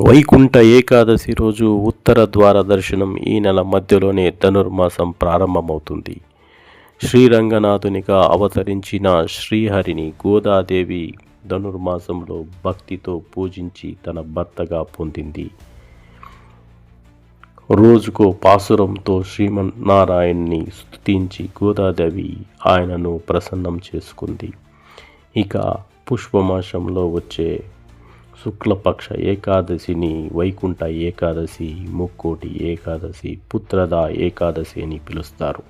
వైకుంఠ ఏకాదశి రోజు ఉత్తర ద్వార దర్శనం. ఈ నెల మధ్యలోనే ధనుర్మాసం ప్రారంభమవుతుంది. శ్రీరంగనాథునిగా అవతరించిన శ్రీహరిని గోదాదేవి ధనుర్మాసంలో భక్తితో పూజించి తన భర్తగా పొందింది. రోజుకో పాసురంతో శ్రీమన్నారాయణ్ణి స్తుతించి గోదాదేవి ఆయనను ప్రసన్నం చేసుకుంది. ఇక పుష్పమాసంలో వచ్చే శుక్లపక్ష ఏకాదశిని వైకుంఠ ఏకాదశి, ముక్కోటి ఏకాదశి, పుత్రద ఏకాదశి అని పిలుస్తారు.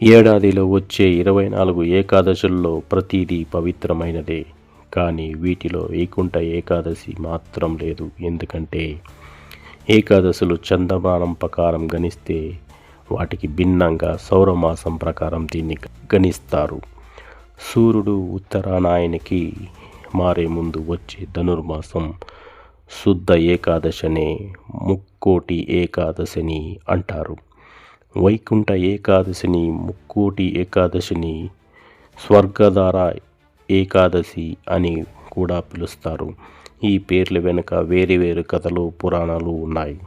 ఏడాదిలో వచ్చే 24 ఏకాదశుల్లో ప్రతిదీ పవిత్రమైనదే. కానీ వీటిలో వైకుంఠ ఏకాదశి మాత్రం లేదు. ఎందుకంటే ఏకాదశులు చంద్రమానం ప్రకారం గణిస్తే వాటికి భిన్నంగా సౌరమాసం ప్రకారం దీన్ని గణిస్తారు. సూర్యుడు ఉత్తరాయణానికి మారే ముందు వచ్చే ధనుర్మాసం శుద్ధ ఏకాదశినే ముక్కోటి ఏకాదశిని అంటారు. వైకుంఠ ఏకాదశిని, ముక్కోటి ఏకాదశిని స్వర్గధార ఏకాదశి అని కూడా పిలుస్తారు. ఈ పేర్ల వెనుక వేరు కథలు, పురాణాలు ఉన్నాయి.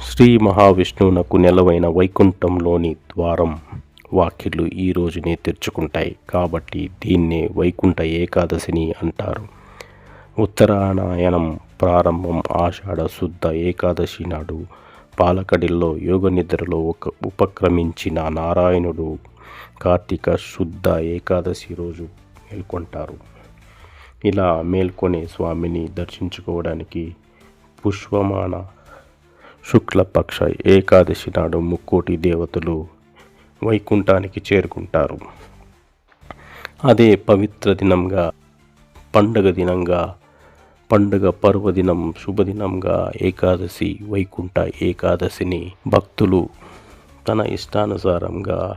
శ్రీ మహావిష్ణువునకు నెలవైన వైకుంఠంలోని ద్వారం వాకిళ్ళు ఈ రోజునే తెరుచుకుంటాయి. కాబట్టి దీన్నే వైకుంఠ ఏకాదశిని అంటారు. ఉత్తరాయణం ప్రారంభం ఆషాఢ శుద్ధ ఏకాదశి నాడు పాలకడిలో యోగనిద్రలో ఉపక్రమించిన నారాయణుడు కార్తీక శుద్ధ ఏకాదశి రోజు మేల్కొంటారు. ఇలా మేల్కొనే స్వామిని దర్శించుకోవడానికి పుష్పమాన శుక్లపక్ష ఏకాదశి నాడు ముక్కోటి దేవతలు వైకుంఠానికి చేరుకుంటారు. అదే పవిత్ర దినంగా, పండుగ పర్వదినం, శుభదినంగా ఏకాదశి, వైకుంఠ ఏకాదశిని భక్తులు తన ఇష్టానుసారంగా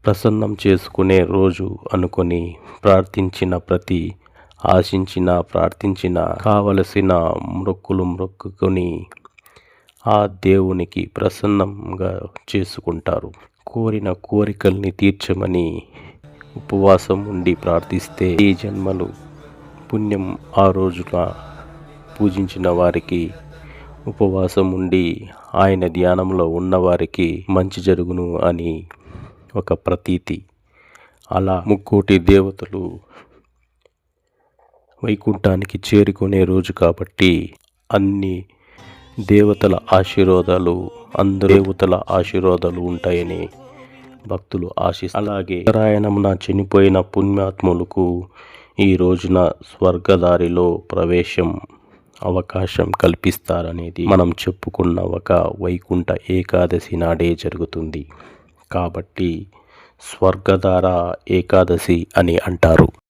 ప్రసన్నం చేసుకునే రోజు అనుకొని ప్రార్థించిన కావలసిన మొక్కుకొని ఆ దేవునికి ప్రసన్నంగా చేసుకుంటారు. కోరిన కోరికల్ని తీర్చమని ఉపవాసం ఉండి ప్రార్థిస్తే ఈ జన్మలు పుణ్యం ఆ రోజున పూజించిన వారికి, ఉపవాసం ఉండి ఆయన ధ్యానంలో ఉన్నవారికి మంచి జరుగును అని ఒక ప్రతీతి. అలా ముక్కోటి దేవతలు వైకుంఠానికి చేరుకునే రోజు కాబట్టి అన్ని దేవతల ఆశీర్వాదాలు, అందరు దేవతల ఆశీర్వాదాలు ఉంటాయని భక్తులు ఆశిస్తారు. అలాగే ఉత్తరాయణమున చనిపోయిన పుణ్యాత్ములకు ఈ రోజున స్వర్గదారిలో అవకాశం కల్పిస్తారనేది మనం చెప్పుకున్న ఒక వైకుంఠ ఏకాదశి నాడే జరుగుతుంది. కాబట్టి స్వర్గధార ఏకాదశి అని అంటారు.